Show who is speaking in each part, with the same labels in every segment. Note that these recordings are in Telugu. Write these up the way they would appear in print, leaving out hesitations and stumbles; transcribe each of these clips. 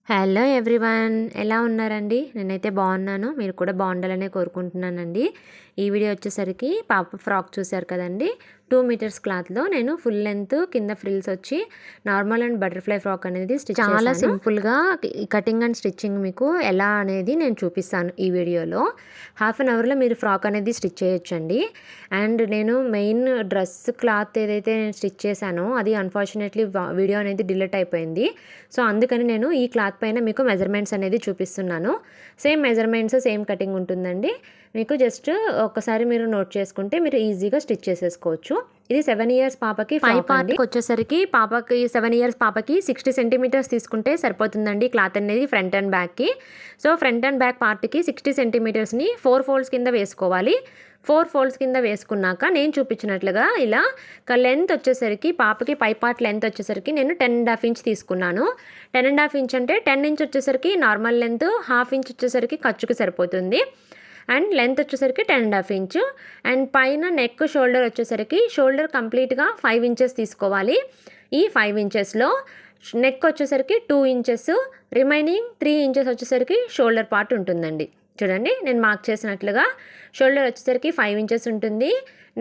Speaker 1: హలో ఎవ్రీవన్, ఎలా ఉన్నారండి? నేనైతే బాగున్నాను. మీరు కూడా బాగుండాలనే కోరుకుంటున్నానండి. ఈ వీడియో వచ్చేసరికి పాప ఫ్రాక్ చూశారు కదండి. 2 మీటర్స్ క్లాత్లో నేను ఫుల్ లెంత్ కింద ఫ్రిల్స్ వచ్చి నార్మల్ అండ్ బటర్ఫ్లై ఫ్రాక్ అనేది స్టిచ్ చేశాను. చాలా సింపుల్గా కటింగ్ అండ్ స్టిచ్చింగ్ మీకు ఎలా అనేది నేను చూపిస్తాను ఈ వీడియోలో. హాఫ్ అన్ అవర్లో మీరు ఫ్రాక్ అనేది స్టిచ్ చేయొచ్చండి. అండ్ నేను మెయిన్ డ్రెస్ క్లాత్ ఏదైతే నేను స్టిచ్ చేశానో అది అన్ఫార్చునేట్లీ వీడియో అనేది డిలీట్ అయిపోయింది. సో అందుకని నేను ఈ క్లాత్ పైన మీకు మెజర్మెంట్స్ అనేది చూపిస్తున్నాను. సేమ్ మెజర్మెంట్స్ సేమ్ కటింగ్ ఉంటుందండి. మీకు జస్ట్ ఒక్కసారి మీరు నోట్ చేసుకుంటే మీరు ఈజీగా స్టిచ్ చేసేసుకోవచ్చు. ఇది 7 ఇయర్స్ పాపకి 5 పార్ట్కి వచ్చేసరికి పాపకి 7 ఇయర్స్ పాపకి 60 సెంటీమీటర్స్ తీసుకుంటే సరిపోతుందండి క్లాత్ అనేది ఫ్రంట్ అండ్ బ్యాక్కి. సో ఫ్రంట్ అండ్ బ్యాక్ పార్ట్కి 60 సెంటీమీటర్స్ని 4 ఫోల్డ్స్ కింద వేసుకోవాలి. 4 ఫోల్డ్స్ కింద వేసుకున్నాక నేను చూపించినట్లుగా ఇలా లెంత్ వచ్చేసరికి పాపకి పై పార్ట్ లెంత్ వచ్చేసరికి నేను 10.5 ఇంచ్ తీసుకున్నాను. 10.5 ఇంచ్ అంటే 10 ఇంచ్ వచ్చేసరికి నార్మల్ లెంత్, హాఫ్ ఇంచ్ వచ్చేసరికి ఖర్చుకి సరిపోతుంది. అండ్ లెంత్ వచ్చేసరికి 10.5 ఇంచ్. అండ్ పైన నెక్ షోల్డర్ వచ్చేసరికి షోల్డర్ కంప్లీట్గా 5 ఇంచెస్ తీసుకోవాలి. ఈ 5 ఇంచెస్లో నెక్ వచ్చేసరికి 2 ఇంచెస్, రిమైనింగ్ 3 ఇంచెస్ వచ్చేసరికి షోల్డర్ పార్ట్ ఉంటుందండి. చూడండి, నేను మార్క్ చేసినట్లుగా షోల్డర్ వచ్చేసరికి 5 ఇంచెస్ ఉంటుంది.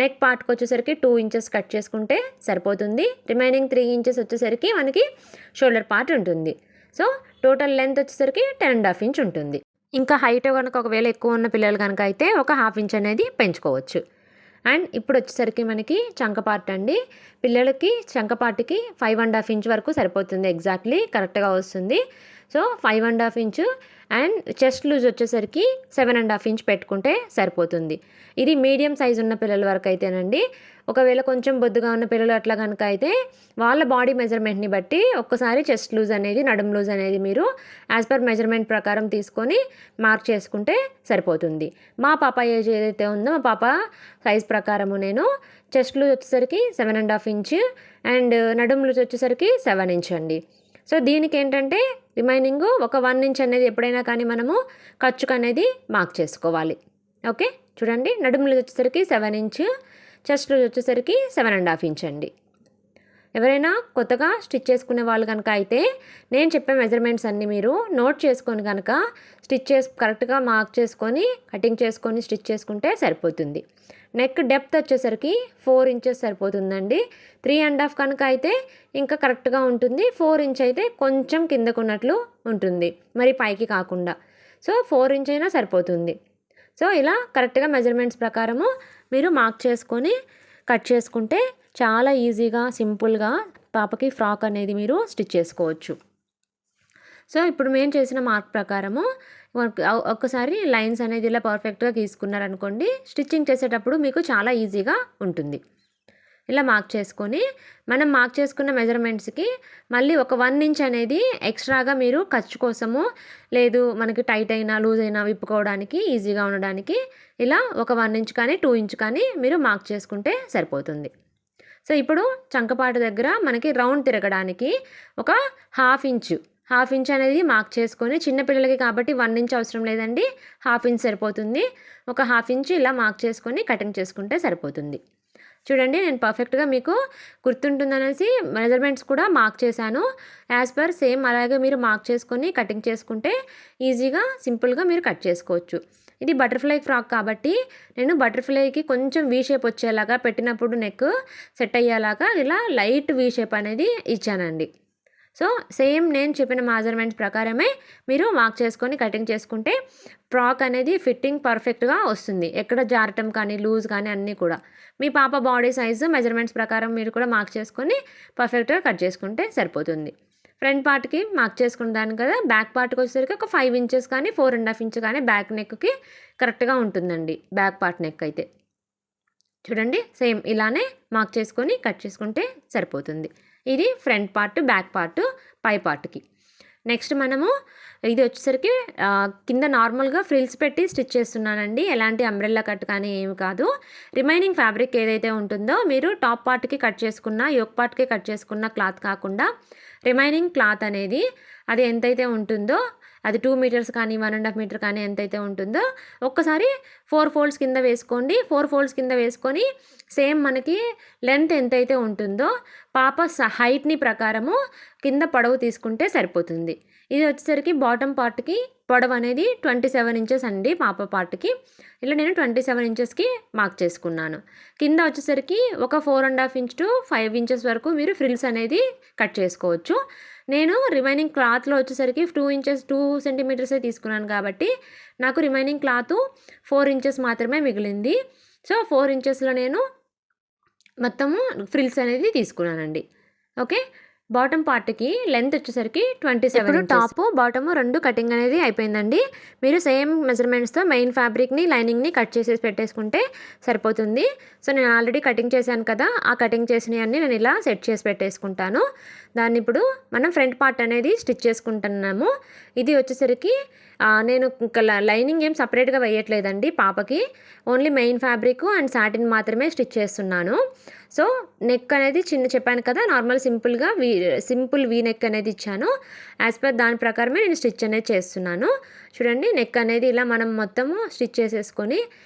Speaker 1: నెక్ పార్ట్కి వచ్చేసరికి 2 ఇంచెస్ కట్ చేసుకుంటే సరిపోతుంది. రిమైనింగ్ 3 ఇంచెస్ వచ్చేసరికి మనకి షోల్డర్ పార్ట్ ఉంటుంది. సో టోటల్ లెంత్ వచ్చేసరికి 10.5 ఇంచ్ ఉంటుంది. ఇంకా హైట్ కనుక ఒకవేళ ఎక్కువ ఉన్న పిల్లలు కనుక అయితే ఒక హాఫ్ ఇంచ్ అనేది పెంచుకోవచ్చు. అండ్ ఇప్పుడు వచ్చేసరికి మనకి చంక పార్ట్ అండి. పిల్లలకి చంక పార్ట్కి 5.5 ఇంచ్ వరకు సరిపోతుంది, ఎగ్జాక్ట్లీ కరెక్ట్గా వస్తుంది. So 5.5 inch. And chest loose వచ్చేసరికి 7.5 ఇంచ్ పెట్టుకుంటే సరిపోతుంది. ఇది మీడియం సైజు ఉన్న పిల్లల వరకు అయితేనండి. ఒకవేళ కొంచెం బొద్దుగా ఉన్న పిల్లలు అట్లా కనుక అయితే వాళ్ళ బాడీ మెజర్మెంట్ని బట్టి ఒక్కసారి చెస్ట్ లూజ్ అనేది, నడుము లూజ్ అనేది మీరు యాజ్ పర్ మెజర్మెంట్ ప్రకారం తీసుకొని మార్క్ చేసుకుంటే సరిపోతుంది. మా పాప ఏజ్ ఏదైతే ఉందో మా పాప సైజ్ ప్రకారము నేను చెస్ట్ లూజ్ వచ్చేసరికి 7.5 ఇంచ్ అండ్ నడుము లూజ్ వచ్చేసరికి 7 ఇంచ్ అండి. సో దీనికి ఏంటంటే రిమైనింగ్ ఒక 1 ఇంచ్ అనేది ఎప్పుడైనా కానీ మనము ఖర్చుకు అనేది మార్క్ చేసుకోవాలి. ఓకే, చూడండి, నడుము లూజ్ వచ్చేసరికి 7 ఇంచ్, చెస్ట్ లూజ్ వచ్చేసరికి 7.5 ఇంచ్ అండి. ఎవరైనా కొత్తగా స్టిచ్ చేసుకునే వాళ్ళు కనుక అయితే నేను చెప్పే మెజర్మెంట్స్ అన్నీ మీరు నోట్ చేసుకొని కనుక కరెక్ట్గా మార్క్ చేసుకొని కటింగ్ చేసుకొని స్టిచ్ చేసుకుంటే సరిపోతుంది. నెక్ డెప్త్ వచ్చేసరికి 4 ఇంచెస్ సరిపోతుందండి. 3.5 కనుక అయితే ఇంకా కరెక్ట్గా ఉంటుంది. 4 ఇంచ్ అయితే కొంచెం కిందకు ఉన్నట్లు ఉంటుంది, మరి పైకి కాకుండా. సో 4 ఇంచ్ అయినా సరిపోతుంది. సో ఇలా కరెక్ట్గా మెజర్మెంట్స్ ప్రకారము మీరు మార్క్ చేసుకొని కట్ చేసుకుంటే చాలా ఈజీగా సింపుల్గా పాపకి ఫ్రాక్ అనేది మీరు స్టిచ్ చేసుకోవచ్చు. సో ఇప్పుడు మేము చేసిన మార్క్ ప్రకారము ఒక్కసారి లైన్స్ అనేది ఇలా పర్ఫెక్ట్గా గీసుకున్నారనుకోండి, స్టిచ్చింగ్ చేసేటప్పుడు మీకు చాలా ఈజీగా ఉంటుంది. ఇలా మార్క్ చేసుకొని మనం మార్క్ చేసుకున్న మెజర్మెంట్స్కి మళ్ళీ ఒక 1 ఇంచ్ అనేది ఎక్స్ట్రాగా మీరు ఖర్చు కోసము, లేదు మనకి టైట్ అయినా లూజ్ అయినా విప్పుకోవడానికి ఈజీగా ఉండడానికి ఇలా ఒక 1 ఇంచ్ కానీ 2 ఇంచ్ కానీ మీరు మార్క్ చేసుకుంటే సరిపోతుంది. సో ఇప్పుడు చంకపాటు దగ్గర మనకి రౌండ్ తిరగడానికి ఒక హాఫ్ ఇంచ్ అనేది మార్క్ చేసుకొని, చిన్నపిల్లలకి కాబట్టి 1 ఇంచ్ అవసరం లేదండి, హాఫ్ ఇంచ్ సరిపోతుంది. ఒక హాఫ్ ఇంచ్ ఇలా మార్క్ చేసుకొని కటింగ్ చేసుకుంటే సరిపోతుంది. చూడండి, నేను పర్ఫెక్ట్గా మీకు గుర్తుంటుందనేసి మెజర్మెంట్స్ కూడా మార్క్ చేశాను. యాజ్ పర్ సేమ్ అలాగే మీరు మార్క్ చేసుకొని కటింగ్ చేసుకుంటే ఈజీగా సింపుల్గా మీరు కట్ చేసుకోవచ్చు. ఇది బటర్ఫ్లై ఫ్రాక్ కాబట్టి నేను బటర్ఫ్లైకి కొంచెం వీ షేప్ వచ్చేలాగా పెట్టినప్పుడు నెక్ సెట్ అయ్యేలాగా ఇలా లైట్ వీ షేప్ అనేది ఇచ్చానండి. సో సేమ్ నేను చెప్పిన మెజర్మెంట్స్ ప్రకారమే మీరు మార్క్ చేసుకొని కటింగ్ చేసుకుంటే ఫ్రాక్ అనేది ఫిట్టింగ్ పర్ఫెక్ట్గా వస్తుంది. ఎక్కడ జారటం కానీ లూజ్ కానీ అన్నీ కూడా మీ పాప బాడీ సైజు మెజర్మెంట్స్ ప్రకారం మీరు కూడా మార్క్ చేసుకొని పర్ఫెక్ట్గా కట్ చేసుకుంటే సరిపోతుంది. ఫ్రంట్ పార్ట్కి మార్క్ చేసుకున్న దాన్ని కదా, బ్యాక్ పార్ట్కి వచ్చేసరికి ఒక 5 ఇంచెస్ కానీ 4.5 ఇంచ్ కానీ బ్యాక్ నెక్కి కరెక్ట్గా ఉంటుందండి. బ్యాక్ పార్ట్ నెక్ అయితే చూడండి, సేమ్ ఇలానే మార్క్ చేసుకొని కట్ చేసుకుంటే సరిపోతుంది. ఇది ఫ్రంట్ పార్ట్, బ్యాక్ పార్ట్, పై పార్ట్కి. నెక్స్ట్ మనము ఇది వచ్చేసరికి కింద నార్మల్గా ఫ్రిల్స్ పెట్టి స్టిచ్ చేస్తున్నానండి, ఎలాంటి అంబ్రెల్లా కట్ కానీ ఏమి కాదు. రిమైనింగ్ ఫ్యాబ్రిక్ ఏదైతే ఉంటుందో మీరు టాప్ పార్ట్కి కట్ చేసుకున్న, యోక్ పార్ట్కి కట్ చేసుకున్న క్లాత్ కాకుండా రిమైనింగ్ క్లాత్ అనేది అది ఎంతైతే ఉంటుందో అది 2 మీటర్స్ కానీ 1.5 మీటర్ కానీ ఎంతైతే ఉంటుందో ఒక్కసారి 4 ఫోల్డ్స్ కింద వేసుకోండి. 4 ఫోల్డ్స్ కింద వేసుకొని సేమ్ మనకి లెంత్ ఎంతైతే ఉంటుందో పాప హైట్ని ప్రకారము కింద పొడవు తీసుకుంటే సరిపోతుంది. ఇది వచ్చేసరికి బాటమ్ పార్ట్కి పొడవు అనేది 27 ఇంచెస్ అండి పాప పార్ట్కి. ఇలా నేను 27 ఇంచెస్కి మార్క్ చేసుకున్నాను. కింద వచ్చేసరికి ఒక 4.5 ఇంచ్ టు 5 ఇంచెస్ వరకు మీరు ఫ్రిల్స్ అనేది కట్ చేసుకోవచ్చు. నేను రిమైనింగ్ క్లాత్లో వచ్చేసరికి 2 సెంటీమీటర్సే తీసుకున్నాను కాబట్టి నాకు రిమైనింగ్ క్లాత్ 4 ఇంచెస్ మాత్రమే మిగిలింది. సో 4 ఇంచెస్లో నేను మొత్తము ఫ్రిల్స్ అనేది తీసుకున్నానండి. ఓకే, బాటమ్ పార్ట్కి లెంత్ వచ్చేసరికి 27 టాప్ బాటము 2 కటింగ్ అనేది అయిపోయిందండి. మీరు సేమ్ మెజర్మెంట్స్తో మెయిన్ ఫ్యాబ్రిక్ని లైనింగ్ని కట్ చేసేసి పెట్టేసుకుంటే సరిపోతుంది. సో నేను ఆల్రెడీ కటింగ్ చేశాను కదా, ఆ కటింగ్ చేసినవన్నీ నేను ఇలా సెట్ చేసి పెట్టేసుకుంటాను. దాన్ని ఇప్పుడు మనం ఫ్రంట్ పార్ట్ అనేది స్టిచ్ చేసుకుంటున్నాము. ఇది వచ్చేసరికి నేను ఇంకా లైనింగ్ ఏం సపరేట్గా వేయట్లేదండి పాపకి. Only main fabric and satin మాత్రమే స్టిచ్ చేస్తున్నాను. సో నెక్ అనేది చెప్పాను కదా, నార్మల్ సింపుల్ వీ నెక్ అనేది ఇచ్చాను. యాజ్ పర్ దాని ప్రకారమే నేను స్టిచ్ అనేది చేస్తున్నాను. చూడండి, నెక్ అనేది ఇలా మనం మొత్తము స్టిచ్ చేసేసుకొని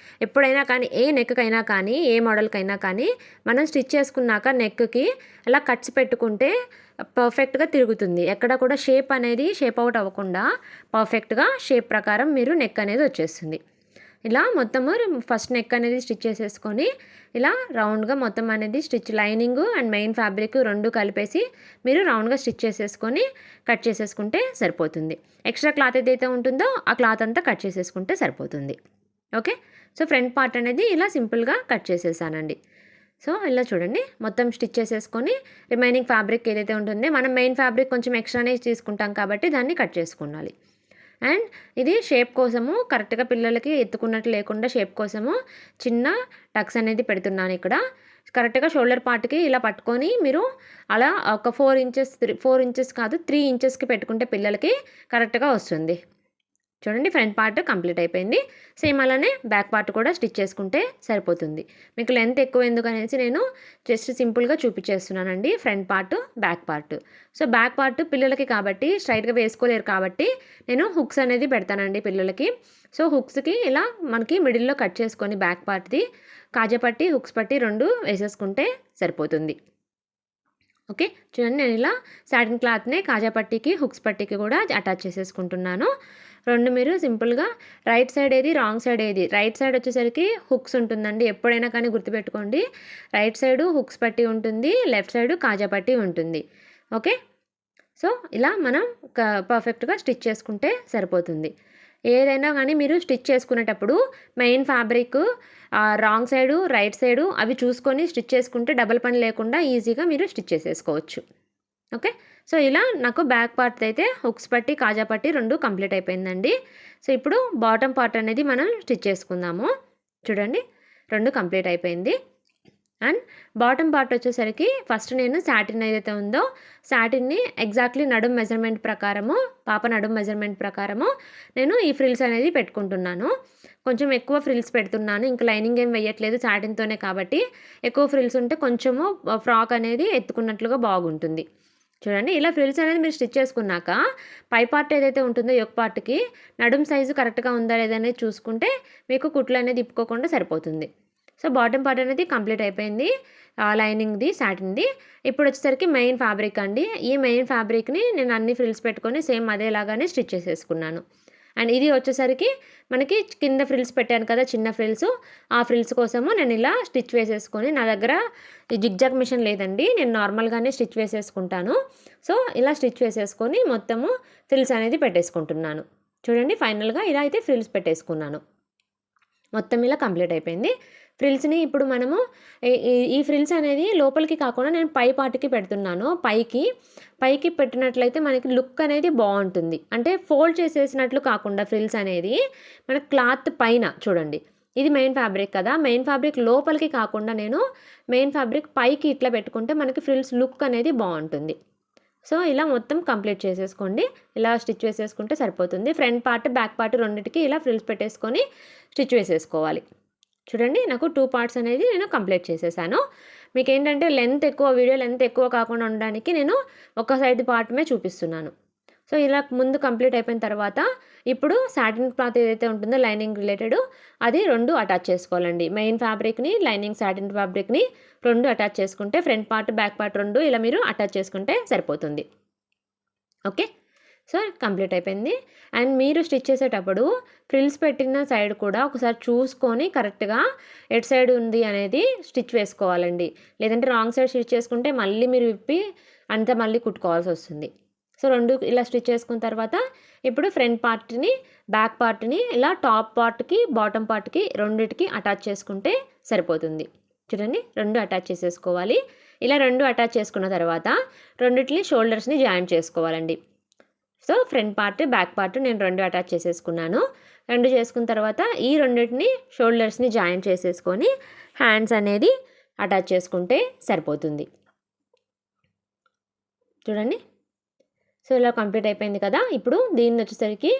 Speaker 1: ఎప్పుడైనా కానీ ఏ నెక్కైనా కానీ ఏ మోడల్కైనా కానీ మనం స్టిచ్ చేసుకున్నాక నెక్కి అలా కట్స్ పెట్టుకుంటే పర్ఫెక్ట్గా తిరుగుతుంది. ఎక్కడ కూడా షేప్ అవుట్ అవ్వకుండా పర్ఫెక్ట్గా షేప్ ప్రకారం మీరు నెక్ అనేది వచ్చేస్తుంది. ఇలా మొత్తము ఫస్ట్ నెక్ అనేది స్టిచ్ చేసేసుకొని ఇలా రౌండ్గా మొత్తం అనేది stitch lining and main fabric 2 కలిపేసి మీరు రౌండ్గా స్టిచ్ చేసేసుకొని కట్ చేసేసుకుంటే సరిపోతుంది. ఎక్స్ట్రా క్లాత్ ఏదైతే ఉంటుందో ఆ క్లాత్ అంతా కట్ చేసేసుకుంటే సరిపోతుంది. ఓకే, సో ఫ్రంట్ పార్ట్ అనేది ఇలా సింపుల్గా కట్ చేసేసానండి. సో ఇలా చూడండి, మొత్తం స్టిచ్ చేసేసుకొని రిమైనింగ్ ఫ్యాబ్రిక్ ఏదైతే ఉంటుందో మనం మెయిన్ ఫ్యాబ్రిక్ కొంచెం ఎక్స్ట్రానే తీసుకుంటాం కాబట్టి దాన్ని కట్ చేసుకోవాలి. అండ్ ఇది షేప్ కోసము కరెక్ట్గా పిల్లలకి ఎత్తుకున్నట్టు లేకుండా షేప్ కోసము చిన్న టక్స్ అనేది పెడుతున్నాను ఇక్కడ. కరెక్ట్గా షోల్డర్ పార్ట్కి ఇలా పట్టుకొని మీరు అలా ఒక 4 ఇంచెస్ కాదు 3 ఇంచెస్కి పెట్టుకుంటే పిల్లలకి కరెక్ట్గా వస్తుంది. చూడండి, ఫ్రంట్ పార్ట్ కంప్లీట్ అయిపోయింది. సేమ్ అలానే బ్యాక్ పార్ట్ కూడా స్టిచ్ చేసుకుంటే సరిపోతుంది. మీకు లెంత్ ఎక్కువ ఎందుకనేసి నేను జస్ట్ సింపుల్గా చూపించేస్తున్నానండి front part back part. So back part పిల్లలకి కాబట్టి స్ట్రైట్గా వేసుకోలేరు కాబట్టి నేను హుక్స్ అనేది పెడతానండి పిల్లలకి. సో హుక్స్కి ఇలా మనకి మిడిల్లో కట్ చేసుకొని బ్యాక్ పార్ట్ది కాజా పట్టి హుక్స్ పట్టి 2 వేసేసుకుంటే సరిపోతుంది. ఓకే, చూడండి, నేను ఇలా సాటిన్ క్లాత్ని కాజా పట్టీకి హుక్స్ పట్టీకి కూడా అటాచ్ చేసేసుకుంటున్నాను. 2 మీరు సింపుల్గా రైట్ సైడ్ ఏది రాంగ్ సైడ్ ఏది, రైట్ సైడ్ వచ్చేసరికి హుక్స్ ఉంటుందండి. ఎప్పుడైనా కానీ గుర్తుపెట్టుకోండి, రైట్ సైడు హుక్స్ పట్టీ ఉంటుంది, లెఫ్ట్ సైడు కాజా పట్టీ ఉంటుంది. ఓకే, సో ఇలా మనం పర్ఫెక్ట్గా స్టిచ్ చేసుకుంటే సరిపోతుంది. ఏదైనా కానీ మీరు స్టిచ్ చేసుకునేటప్పుడు main fabric wrong side right side అవి చూసుకొని స్టిచ్ చేసుకుంటే డబల్ పని లేకుండా ఈజీగా మీరు స్టిచ్ చేసేసుకోవచ్చు. ఓకే, సో ఇలా నాకు బ్యాక్ పార్ట్ అయితే హుక్స్ పట్టి కాజా పట్టి 2 కంప్లీట్ అయిపోయిందండి. సో ఇప్పుడు బాటమ్ పార్ట్ అనేది మనం స్టిచ్ చేసుకుందాము. చూడండి, 2 కంప్లీట్ అయిపోయింది. అండ్ బాటమ్ పార్ట్ వచ్చేసరికి ఫస్ట్ నేను సాటిన్ ఏదైతే ఉందో సాటిన్ని ఎగ్జాక్ట్లీ నడుం మెజర్మెంట్ ప్రకారము పాప నడుం మెజర్మెంట్ ప్రకారము నేను ఈ ఫ్రిల్స్ అనేది పెట్టుకుంటున్నాను. కొంచెం ఎక్కువ ఫ్రిల్స్ పెడుతున్నాను, ఇంకా లైనింగ్ ఏం వేయట్లేదు సాటిన్తోనే కాబట్టి ఎక్కువ ఫ్రిల్స్ ఉంటే కొంచెము ఫ్రాక్ అనేది ఎత్తుకున్నట్లుగా బాగుంటుంది. చూడండి, ఇలా ఫ్రిల్స్ అనేది మీరు స్టిచ్ చేసుకున్నాక పై పార్ట్ ఏదైతే ఉంటుందో యొక్క పార్ట్కి నడుం సైజు కరెక్ట్గా ఉందా లేదనేది చూసుకుంటే మీకు కుట్లు అనేది ఇప్పుకోకుండా సరిపోతుంది. సో బాటమ్ పార్ట్ అనేది కంప్లీట్ అయిపోయింది, లైనింగ్ది సాటిన్ది. ఇప్పుడు వచ్చేసరికి మెయిన్ ఫ్యాబ్రిక్ అండి. ఈ మెయిన్ ఫ్యాబ్రిక్ని నేను అన్ని ఫ్రిల్స్ పెట్టుకొని సేమ్ అదేలాగానే స్టిచ్ చేసేసుకున్నాను. అండ్ ఇది వచ్చేసరికి మనకి కింద ఫ్రిల్స్ పెట్టాను కదా చిన్న ఫ్రిల్స్, ఆ ఫ్రిల్స్ కోసము నేను ఇలా స్టిచ్ వేసేసుకొని, నా దగ్గర ఈ జిగ్జాగ్ మిషన్ లేదండి, నేను నార్మల్గానే స్టిచ్ వేసేసుకుంటాను. సో ఇలా స్టిచ్ వేసేసుకొని మొత్తము ఫ్రిల్స్ అనేది పెట్టేసుకుంటున్నాను. చూడండి, ఫైనల్గా ఇలా అయితే ఫ్రిల్స్ పెట్టేసుకున్నాను. మొత్తం ఇలా కంప్లీట్ అయిపోయింది. ఫ్రిల్స్ని ఇప్పుడు మనము ఈ ఫ్రిల్స్ అనేది లోపలికి కాకుండా నేను పై పార్ట్కి పెడుతున్నాను. పైకి పెట్టినట్లయితే మనకి లుక్ అనేది బాగుంటుంది. అంటే ఫోల్డ్ చేసేసినట్లు కాకుండా ఫ్రిల్స్ అనేది మన క్లాత్ పైన చూడండి, ఇది మెయిన్ ఫ్యాబ్రిక్ కదా, మెయిన్ ఫ్యాబ్రిక్ లోపలికి కాకుండా నేను మెయిన్ ఫ్యాబ్రిక్ పైకి ఇట్లా పెట్టుకుంటే మనకి ఫ్రిల్స్ లుక్ అనేది బాగుంటుంది. సో ఇలా మొత్తం కంప్లీట్ చేసేసుకోండి. ఇలా స్టిచ్ వేసేసుకుంటే సరిపోతుంది. ఫ్రంట్ పార్ట్ బ్యాక్ పార్ట్ రెండింటికి ఇలా ఫ్రిల్స్ పెట్టేసుకొని స్టిచ్ వేసేసుకోవాలి. చూడండి, నాకు 2 పార్ట్స్ అనేది నేను కంప్లీట్ చేసేసాను. మీకు ఏంటంటే వీడియో లెంత్ ఎక్కువ కాకుండా ఉండడానికి నేను ఒక సైడ్ పార్ట్మే చూపిస్తున్నాను. సో ఇలా ముందు కంప్లీట్ అయిపోయిన తర్వాత ఇప్పుడు సాటిన్ క్లాత్ ఏదైతే ఉంటుందో లైనింగ్ రిలేటెడ్ అది 2 అటాచ్ చేసుకోవాలండి. మెయిన్ ఫ్యాబ్రిక్ని లైనింగ్ సాటిన్ ఫ్యాబ్రిక్ని 2 అటాచ్ చేసుకుంటే ఫ్రంట్ పార్ట్ బ్యాక్ పార్ట్ 2 ఇలా మీరు అటాచ్ చేసుకుంటే సరిపోతుంది. ఓకే, సో కంప్లీట్ అయిపోయింది. అండ్ మీరు స్టిచ్ చేసేటప్పుడు ఫ్రిల్స్ పెట్టిన సైడ్ కూడా ఒకసారి చూసుకొని కరెక్ట్గా ఎటు సైడ్ ఉంది అనేది స్టిచ్ వేసుకోవాలండి. లేదంటే రాంగ్ సైడ్ స్టిచ్ చేసుకుంటే మళ్ళీ మీరు విప్పి అంతా మళ్ళీ కుట్టుకోవాల్సి వస్తుంది. సో 2 ఇలా స్టిచ్ చేసుకున్న తర్వాత ఇప్పుడు ఫ్రంట్ పార్ట్ని బ్యాక్ పార్ట్ని ఇలా టాప్ పార్ట్కి బాటమ్ పార్ట్కి రెండిటికి అటాచ్ చేసుకుంటే సరిపోతుంది. చూడండి 2 అటాచ్ చేసేసుకోవాలి. ఇలా 2 అటాచ్ చేసుకున్న తర్వాత రెండిటిని షోల్డర్స్ని జాయింట్ చేసుకోవాలండి. So front part back part నేను 2 అటాచ్ చేసేసుకున్నాను. 2 చేసుకున్న తర్వాత ఈ రెండింటిని షోల్డర్స్ని జాయింట్ చేసేసుకొని హ్యాండ్స్ అనేది అటాచ్ చేసుకుంటే సరిపోతుంది. చూడండి. సో ఇలా కంప్లీట్ అయిపోయింది కదా. ఇప్పుడు దీన్ని వచ్చేసరికి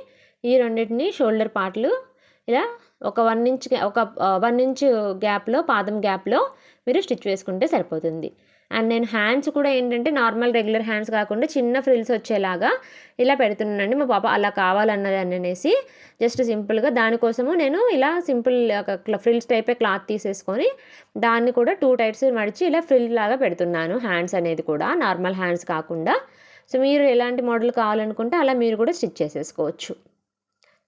Speaker 1: ఈ రెండింటిని షోల్డర్ పార్ట్లు ఇలా ఒక 1 ఇంచ్ గ్యాప్లో పాదం గ్యాప్లో మీరు స్టిచ్ వేసుకుంటే సరిపోతుంది. అండ్ నేను హ్యాండ్స్ కూడా ఏంటంటే నార్మల్ రెగ్యులర్ హ్యాండ్స్ కాకుండా చిన్న ఫ్రిల్స్ వచ్చేలాగా ఇలా పెడుతున్నానండి. మా పాప అలా కావాలన్నది అనేసి జస్ట్ సింపుల్గా దానికోసము నేను ఇలా సింపుల్ ఫ్రిల్స్ టైపే క్లాత్ తీసేసుకొని దాన్ని కూడా 2 టైట్స్ మడిచి ఇలా ఫ్రిల్ లాగా పెడుతున్నాను. హ్యాండ్స్ అనేది కూడా నార్మల్ హ్యాండ్స్ కాకుండా. సో మీరు ఎలాంటి మోడల్ కావాలనుకుంటే అలా మీరు కూడా స్టిచ్ చేసేసుకోవచ్చు.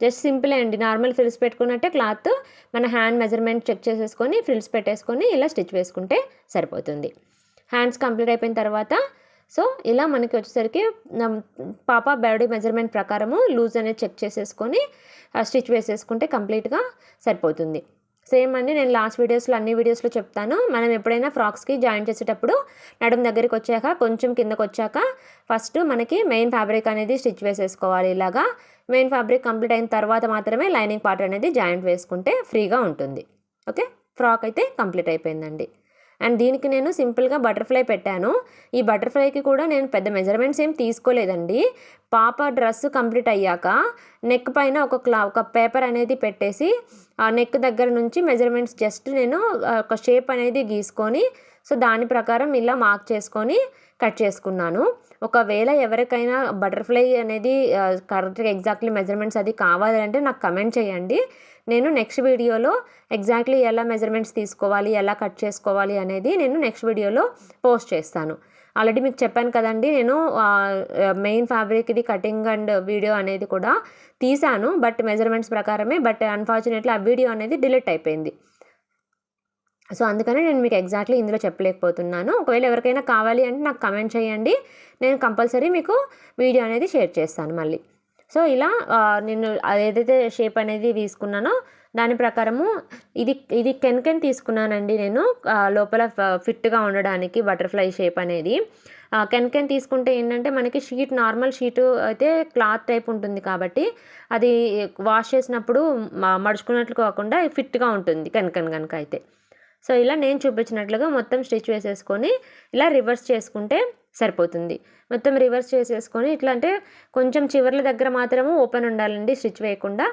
Speaker 1: జస్ట్ సింపులే అండి. నార్మల్ ఫ్రిల్స్ పెట్టుకున్నట్టే క్లాత్ మన హ్యాండ్ మెజర్మెంట్ చెక్ చేసేసుకొని ఫ్రిల్స్ పెట్టేసుకొని ఇలా స్టిచ్ వేసుకుంటే సరిపోతుంది. హ్యాండ్స్ కంప్లీట్ అయిపోయిన తర్వాత సో ఇలా మనకి వచ్చేసరికి పాప బాడీ మెజర్మెంట్ ప్రకారము లూజ్ అనేది చెక్ చేసేసుకొని స్టిచ్ వేసేసుకుంటే కంప్లీట్గా సరిపోతుంది. సేమ్ అండి, నేను లాస్ట్ వీడియోస్లో అన్ని వీడియోస్లో చెప్తాను. మనం ఎప్పుడైనా ఫ్రాక్స్కి జాయిన్ చేసేటప్పుడు నడుము దగ్గరికి వచ్చాక కొంచెం కిందకు వచ్చాక ఫస్ట్ మనకి మెయిన్ ఫ్యాబ్రిక్ అనేది స్టిచ్ వేసేసుకోవాలి. ఇలాగా మెయిన్ ఫ్యాబ్రిక్ కంప్లీట్ అయిన తర్వాత మాత్రమే లైనింగ్ పార్ట్ అనేది జాయింట్ వేసుకుంటే ఫ్రీగా ఉంటుంది. ఓకే, ఫ్రాక్ అయితే కంప్లీట్ అయిపోయిందండి. అండ్ దీనికి నేను సింపుల్గా బటర్ఫ్లై పెట్టాను. ఈ బటర్ఫ్లైకి కూడా నేను పెద్ద మెజర్మెంట్స్ ఏం తీసుకోలేదండి. పాప డ్రెస్ కంప్లీట్ అయ్యాక నెక్ పైన ఒక పేపర్ అనేది పెట్టేసి ఆ నెక్ దగ్గర నుంచి మెజర్మెంట్స్ జస్ట్ నేను ఒక షేప్ అనేది గీసుకొని సో దాని ప్రకారం ఇలా మార్క్ చేసుకొని కట్ చేసుకున్నాను. ఒకవేళ ఎవరికైనా బటర్ఫ్లై అనేది కరెక్ట్గా ఎగ్జాక్ట్లీ మెజర్మెంట్స్ అది కావాలంటే నాకు కమెంట్ చేయండి. నేను నెక్స్ట్ వీడియోలో ఎగ్జాక్ట్లీ ఎలా మెజర్మెంట్స్ తీసుకోవాలి, ఎలా కట్ చేసుకోవాలి అనేది నేను నెక్స్ట్ వీడియోలో పోస్ట్ చేస్తాను. ఆల్రెడీ మీకు చెప్పాను కదండి, నేను మెయిన్ ఫ్యాబ్రిక్ ఇది కటింగ్ అండ్ వీడియో అనేది కూడా తీసాను బట్ మెజర్మెంట్స్ ప్రకారమే. బట్ అన్ఫార్చునేట్లీ ఆ వీడియో అనేది డిలీట్ అయిపోయింది. సో అందుకని నేను మీకు ఎగ్జాక్ట్లీ ఇందులో చెప్పలేకపోతున్నాను. ఒకవేళ ఎవరికైనా కావాలి అంటే నాకు కమెంట్ చేయండి, నేను కంపల్సరీ మీకు వీడియో అనేది షేర్ చేస్తాను మళ్ళీ. సో ఇలా నేను ఏదైతే షేప్ అనేది తీసుకున్నానో దాని ప్రకారము ఇది కెన్ తీసుకున్నానండి నేను లోపల ఫిట్గా ఉండడానికి బటర్ఫ్లై షేప్ అనేది. కెన్ తీసుకుంటే ఏంటంటే మనకి నార్మల్ షీటు అయితే క్లాత్ టైప్ ఉంటుంది కాబట్టి అది వాష్ చేసినప్పుడు మడుచుకున్నట్లు కాకుండా ఫిట్గా ఉంటుంది కెన్ కనుక అయితే. సో ఇలా నేను చూపించినట్లుగా మొత్తం స్టిచ్ వేసేసుకొని ఇలా రివర్స్ చేసుకుంటే సరిపోతుంది. మొత్తం రివర్స్ చేసేసుకొని ఇట్లా అంటే కొంచెం చివర్ల దగ్గర మాత్రము ఓపెన్ ఉండాలండి, స్టిచ్ వేయకుండా.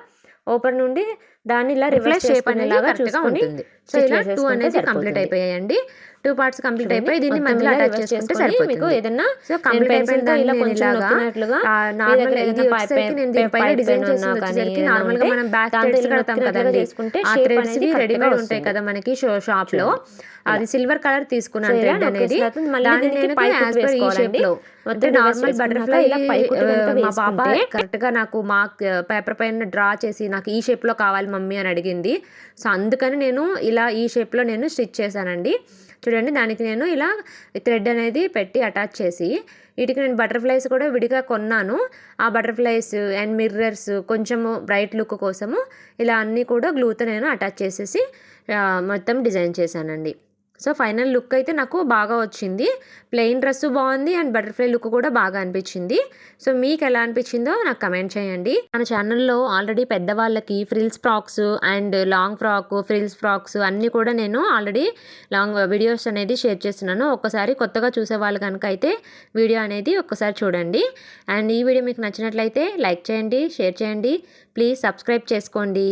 Speaker 1: ఓపెన్ నుండి దాన్ని ఇలా రివర్స్ షేప్ అనేలాగా చూసుకొని సో ఇలా 2 అనేది కంప్లీట్ అయిపోయాయండి. 2 పార్ట్స్ కంప్లీట్ అయిపోయి దీన్ని మధ్యలో అటాచ్ చేసుకుంటే సరిపోతుంది. మీకు ఏదన్నా సో కంప్లీట్ అయిపోయిన ఇలా కొంచెం నొక్కినట్లుగా నార్మల్ ఇది నేను దీనిపైన డిజైన్ చేసేసరికి నార్మల్గా మనం బ్యాక్ థ్రెడ్స్ కడతాం కదండి, చేసుకుంటే ఆ థ్రెడ్స్ రెడీమేడ్ ఉంటాయి కదా మనకి షాప్లో. అది సిల్వర్ కలర్ తీసుకున్నాను థ్రెడ్ అనేది. దాన్ని నేను ఈ షేప్లో మొత్తం నార్మల్ బటర్ఫ్లై ఇలా మా పాప కరెక్ట్గా నాకు మార్క్ పేపర్ పైన డ్రా చేసి నాకు ఈ షేప్లో కావాలి మమ్మీ అని అడిగింది. సో అందుకని నేను ఇలా ఈ షేప్లో నేను స్టిచ్ చేశానండి. చూడండి, దానికి నేను ఇలా థ్రెడ్ అనేది పెట్టి అటాచ్ చేసి వీటికి నేను బటర్ఫ్లైస్ కూడా విడిగా కొన్నాను. ఆ బటర్ఫ్లైస్ అండ్ మిర్రర్స్ కొంచెము బ్రైట్ లుక్ కోసము ఇలా అన్నీ కూడా గ్లూతో నేను అటాచ్ చేసేసి మొత్తం డిజైన్ చేశానండి. సో ఫైనల్ లుక్ అయితే నాకు బాగా వచ్చింది. ప్లెయిన్ డ్రెస్ బాగుంది అండ్ బటర్ఫ్లై లుక్ కూడా బాగా అనిపించింది. సో మీకు ఎలా అనిపించిందో నాకు కమెంట్ చేయండి. మన ఛానల్లో ఆల్రెడీ పెద్దవాళ్ళకి frills frocks and long frock frills frocks అన్నీ కూడా నేను ఆల్రెడీ లాంగ్ వీడియోస్ అనేది షేర్ చేస్తున్నాను. ఒక్కసారి కొత్తగా చూసే వాళ్ళు కనుక అయితే వీడియో అనేది ఒక్కసారి చూడండి. అండ్ ఈ వీడియో మీకు నచ్చినట్లయితే లైక్ చేయండి, షేర్ చేయండి, ప్లీజ్ సబ్స్క్రైబ్ చేసుకోండి.